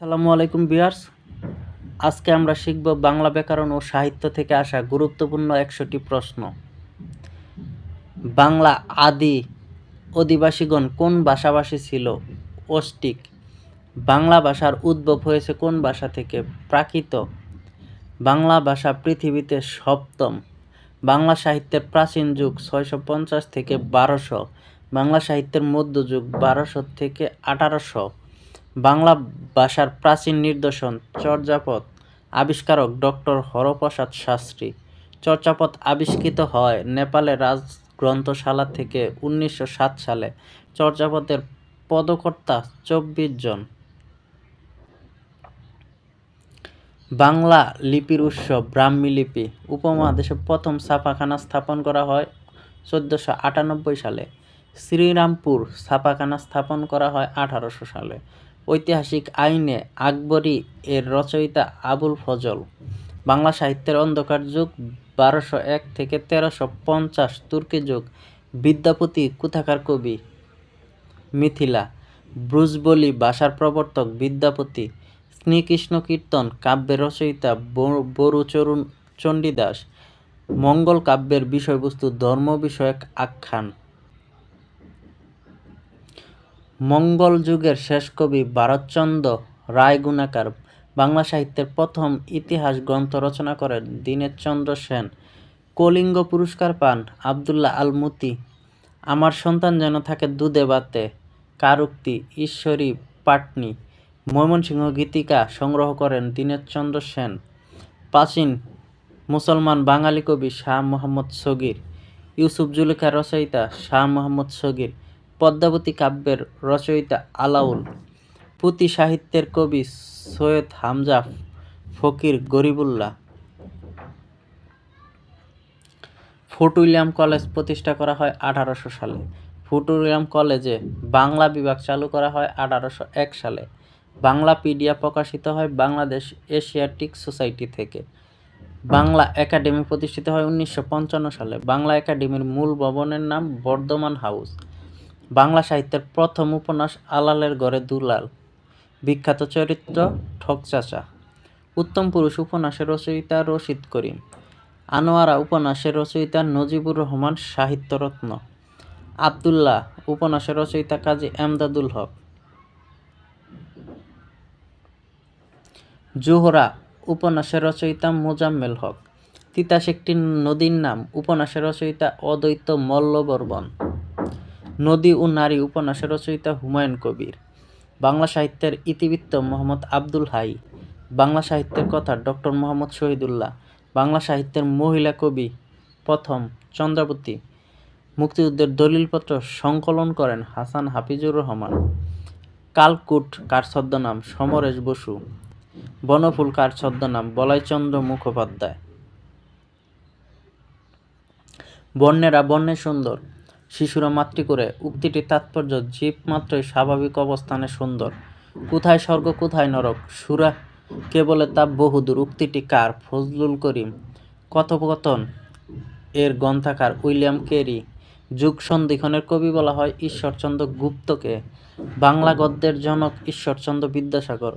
আসসালামু আলাইকুম ভিউয়ার্স। আজকে আমরা শিখব বাংলা ব্যাকরণ ও সাহিত্য থেকে আসা গুরুত্বপূর্ণ ১০০টি প্রশ্ন। বাংলা আদি অধিবাসীগণ কোন ভাষাভাষী ছিল? অস্টিক। বাংলা ভাষার উদ্ভব হয়েছে কোন ভাষা থেকে? প্রাকৃত। বাংলা ভাষা পৃথিবীতে সপ্তম। বাংলা সাহিত্যের প্রাচীন যুগ ৬৫০ থেকে ১২০০। বাংলা সাহিত্যের মধ্যযুগ ১২০০ থেকে ১৮০০। বাংলা ভাষার প্রাচীন নিদর্শন চর্যাপদ। আবিষ্কারক ডক্টর হরপ্রসাদ শাস্ত্রী। চর্যাপদ আবিষ্কৃত হয় নেপালের রাজগ্রন্থশালা থেকে ১৯০৭ সালে। চর্যাপদের পদকর্তা ২৪ জন। বাংলা লিপির উৎস ব্রাহ্মী লিপি। উপমহাদেশে প্রথম ছাপাখানা স্থাপন করা হয় ১৪৯৮ সালে। শ্রীরামপুর ছাপাখানা স্থাপন করা হয় ১৮০০ সালে। ঐতিহাসিক আইনে আকবরী এর রচয়িতা আবুল ফজল। বাংলা সাহিত্যের অন্ধকার যুগ ১২০১ থেকে ১৩৫০। তুর্কি যুগ। বিদ্যাপতি কোথাকার কবি? মিথিলা। ব্রজবলি ভাষার প্রবর্তক বিদ্যাপতি। শ্রীকৃষ্ণ কীর্তন কাব্যের রচয়িতা বরুচরণ চণ্ডীদাস। মঙ্গল কাব্যের বিষয়বস্তু ধর্ম বিষয়ক আখ্যান। মঙ্গল যুগের শেষ কবি ভারতচন্দ্র রায় গুণাকার। বাংলা সাহিত্যের প্রথম ইতিহাস গ্রন্থ রচনা করেন দীনেশচন্দ্র সেন। কলিঙ্গ পুরস্কার পান আবদুল্লাহ আল মুতি। আমার সন্তান যেন থাকে দুধে ভাতে কার উক্তি? ঈশ্বরী পাটনি। ময়মনসিংহ গীতিকা সংগ্রহ করেন দীনেশচন্দ্র সেন। প্রাচীন মুসলমান বাঙালি কবি শাহ মোহাম্মদ সগীর। ইউসুফ জুলেখার রচয়িতা শাহ মোহাম্মদ সগীর। পদ্মাবতী কাব্যের রচয়িতা আলাউল। পুঁথি সাহিত্যের কবি সৈয়দ হামজা ফকির গরিবুল্লাহ। ফোর্ট উইলিয়াম কলেজ প্রতিষ্ঠা করা হয় ১৮০০ সালে। ফোর্ট উইলিয়াম কলেজে বাংলা বিভাগ চালু করা হয় ১৮০১ সালে। বাংলাপিডিয়া প্রকাশিত হয় বাংলাদেশ এশিয়াটিক সোসাইটি থেকে। বাংলা একাডেমি প্রতিষ্ঠিত হয় ১৯৫৫ সালে। বাংলা একাডেমির মূল ভবনের নাম বর্ধমান হাউস। বাংলা সাহিত্যের প্রথম উপন্যাস আলালের ঘরে দুলাল। বিখ্যাত চরিত্র ঠকচাচা। উত্তম পুরুষ উপন্যাসের রচয়িতা রশিদ করিম। আনোয়ারা উপন্যাসের রচয়িতা নজিবুর রহমান সাহিত্যরত্ন। আব্দুল্লাহ উপন্যাসের রচয়িতা কাজী এমদাদুল হক। জোহরা উপন্যাসের রচয়িতা মোজাম্মেল হক। তিতাস একটি নদীর নাম উপন্যাসের রচয়িতা অদ্বৈত মল্লবর্মণ। নদী ও নারী উপন্যাসের রচয়িতা হুমায়ুন কবির। বাংলা সাহিত্যের ইতিবৃত্ত মোহাম্মদ আব্দুল হাই। বাংলা সাহিত্যের কথা ডক্টর মোহাম্মদ শহীদুল্লাহ। বাংলা সাহিত্যের মহিলা কবি প্রথম চন্দ্রাবতী। মুক্তিযুদ্ধের দলিলপত্র সংকলন করেন হাসান হাফিজুর রহমান। কালকুট কার ছদ্মনাম? সমরেশ বসু। বনফুল কার ছদ্মনাম? বলাইচন্দ্র মুখোপাধ্যায়। বর্ণেরা বর্ণে সুন্দর, শিশুরা মাতৃ করে। উক্তিটির তাৎপর্য জীব মাত্রই স্বাভাবিক অবস্থানে সুন্দর। কোথায় স্বর্গ কোথায় নরক? সুরা কে বলে তা বহুদূর। উক্তিটি কার? ফজলুল করিম। কথোপকথন এর গ্রন্থকার উইলিয়াম কেরি। যুগ সন্ধিক্ষণের কবি বলা হয় ঈশ্বরচন্দ্র গুপ্তকে। বাংলা গদ্যের জনক ঈশ্বরচন্দ্র বিদ্যাসাগর।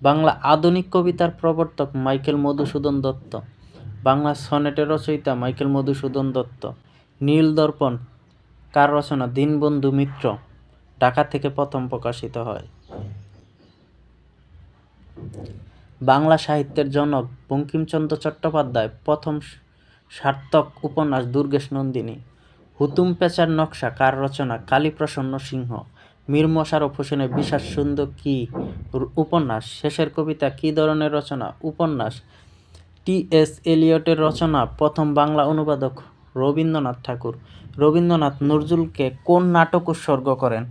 বাংলা আধুনিক কবিতার প্রবর্তক মাইকেল মধুসূদন দত্ত। বাংলা সনেটের রচয়িতা মাইকেল মধুসূদন দত্ত। নীল দর্পণ কার রচনা? দীনবন্ধু মিত্র। ঢাকা থেকে প্রথম প্রকাশিত হয়। বাংলা সাহিত্যের জনক বঙ্কিমচন্দ্র চট্টোপাধ্যায়। প্রথম সার্থক উপন্যাস দুর্গেশ নন্দিনী। হুতুম পেঁচার নকশা কার রচনা? কালীপ্রসন্ন সিংহ। মীর মোশাররফ হোসেনের বিষাদ সুন্দর কি উপন্যাস। শেষের কবিতা কি ধরনের রচনা? উপন্যাস। টি.এস. এলিয়টের রচনা। প্রথম বাংলা অনুবাদক রবীন্দ্রনাথ ঠাকুর। রবীন্দ্রনাথ নজরুলকে কোন নাটক উৎসর্গ করেন?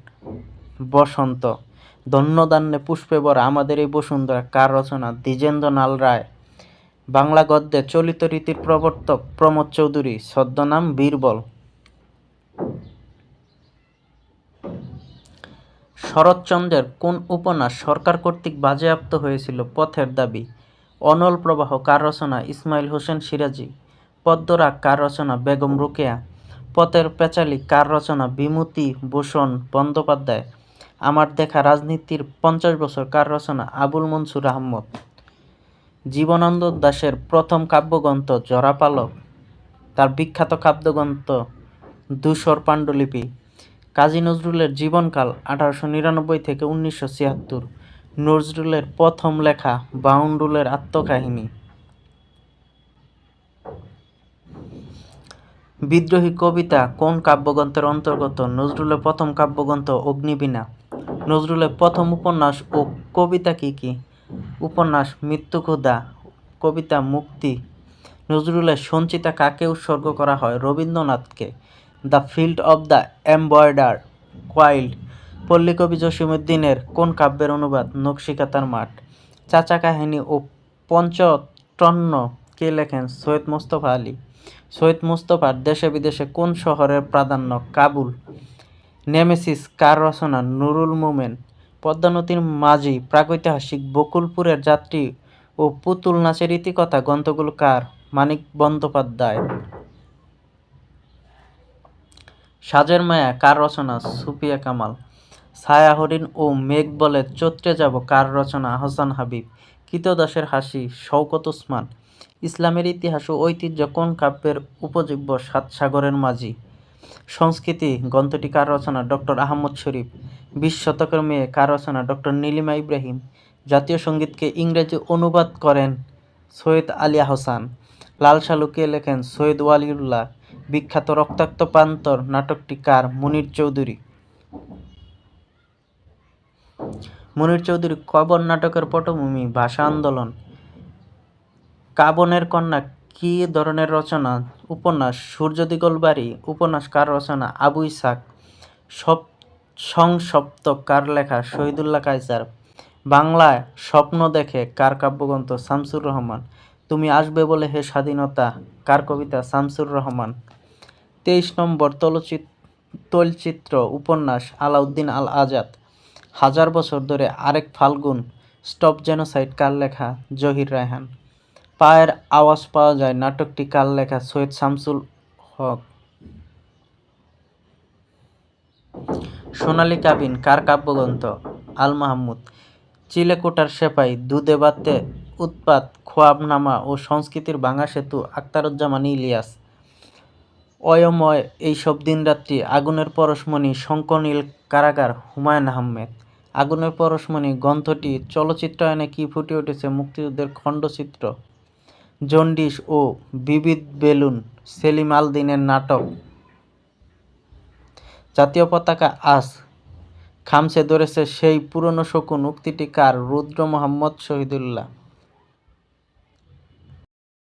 বসন্ত। ধন্যধান্যে পুষ্পে ভরা আমাদের এই বসুন্ধরা কার রচনা? দ্বিজেন্দ্রলাল রায়। বাংলা গদ্যে চলিত রীতির প্রবর্তক প্রমোদ চৌধুরী। ছদ্মনাম বীরবল। শরৎচন্দ্রের কোন উপন্যাস সরকার কর্তৃক বাজেয়াপ্ত হয়েছিল? পথের দাবি। অনল প্রবাহ কার রচনা? ইসমাইল হোসেন সিরাজী। পদ্মরাগ কার রচনা? বেগম রোকেয়া। পথের পাঁচালী কার রচনা? বিভূতি ভূষণ বন্দ্যোপাধ্যায়। আমার দেখা রাজনীতির 50 বছর, কার রচনা? আবুল মনসুর আহমদ। জীবনানন্দ দাশের প্রথম কাব্যগ্রন্থ জরাপালক, তার বিখ্যাত কাব্যগ্রন্থ ধূসর পাণ্ডুলিপি। কাজী নজরুলের জীবনকাল 1899 থেকে 1976। নজরুলের প্রথম লেখা বাউন্ডুলের আত্মকাহিনী। বিদ্রোহী কবিতা কোন কাব্যগ্রন্থের অন্তর্গত? নজরুলের প্রথম কাব্যগ্রন্থ অগ্নিবীণা। নজরুলের প্রথম উপন্যাস ও কবিতা কি কি? উপন্যাস মৃত্যুক্ষুধা, কবিতা মুক্তি। নজরুলের সঞ্চিতা কাকে উৎসর্গ করা হয়? রবীন্দ্রনাথকে। The field of the embroidered quilt পল্লীকবি জসীমউদ্দীনের কোন কাব্যের অনুবাদ? নকশিকাঁথার মাঠ। চাচা কাহিনী ও পঞ্চতন্ত্র কে লেখেন? সৈয়দ মোস্তফা আলী। সৈয়দ মোস্তফার দেশে বিদেশে কোন শহরের প্রাধান্য? কাবুল। নেমেসিস কার রচনা? নুরুল মোমেন। পদ্মা নদীর মাঝি, প্রাগৈতিহাসিক বকুলপুরের যাত্রী ও পুতুল নাচের ইতিকথা গ্রন্থগুলো কার? মানিক বন্দ্যোপাধ্যায়। সাজের মায়া কার রচনা? সুফিয়া কামাল। ছায়া হরিণ ও মেঘ বলে চৈত্রে যাব কার রচনা? আহসান হাবীব। কৃতদাসের হাসি শওকত ওসমান। ইসলামের ইতিহাস ও ঐতিহ্য কোন কাব্যের উপজীব্য? সাত সাগরের মাঝি। সংস্কৃতি গ্রন্থটি কার রচনা? ডক্টর আহমদ শরীফ। 20 শতকের মেয়ে কার রচনা? ডক্টর নীলিমা ইব্রাহিম। জাতীয় সঙ্গীতকে ইংরেজি অনুবাদ করেন সৈয়দ আলী আহসান। লাল সালু কে লেখেন? সৈয়দ ওয়ালিউল্লাহ। বিখ্যাত রক্তাক্ত প্রান্তর নাটকটি কার? মুনীর চৌধুরী। মুনীর চৌধুরী কবর নাটকের পটভূমি? ভাষা আন্দোলন। কাবনের কন্যা কি ধরনের রচনা? উপন্যাস। সূর্য দিগলবাড়ি উপন্যাস কার রচনা? আবু ইসহাক। সংসপ্তক কার লেখা? শহীদুল্লাহ কায়সার। বাংলায় স্বপ্ন দেখে কার কাব্যগ্রন্থ? শামসুর রহমান। তুমি আসবে বলে হে স্বাধীনতা কার কবিতা? শামসুর রহমান। 23 নম্বর তৈলচিত্র উপন্যাস আলাউদ্দিন আল আজাদ। হাজার বছর ধরে আরেক ফাল্গুন স্টপ জেনোসাইড কার লেখা? জহির রায়হান। পায়ের আওয়াজ পাওয়া যায় নাটকটি কার লেখা? সৈয়দ শামসুল হক। সোনালী কাবিন কার কাব্যগ্রন্থ? আল মাহমুদ। চিলেকোঠার সেপাই, দুধে ভাতে উৎপাত, খোয়াবনামা ও সংস্কৃতির ভাঙা সেতু আখতারুজ্জামান ইলিয়াস। অয়ময় এইসব দিনরাত্রি, আগুনের পরশমণি, শঙ্খনীল কারাগার হুমায়ুন আহমেদ। আগুনের পরশমণি গ্রন্থটি চলচ্চিত্রায়নে কি ফুটে উঠেছে? মুক্তিযুদ্ধের খণ্ডচিত্র। জন্ডিস ও বিবিধ বেলুন সেলিম আল দীনের নাটক। জাতীয় পতাকা আজ খামচে ধরেছে সেই পুরনো শকুন উক্তিটি কার? রুদ্র মোহাম্মদ শহীদুল্লাহ।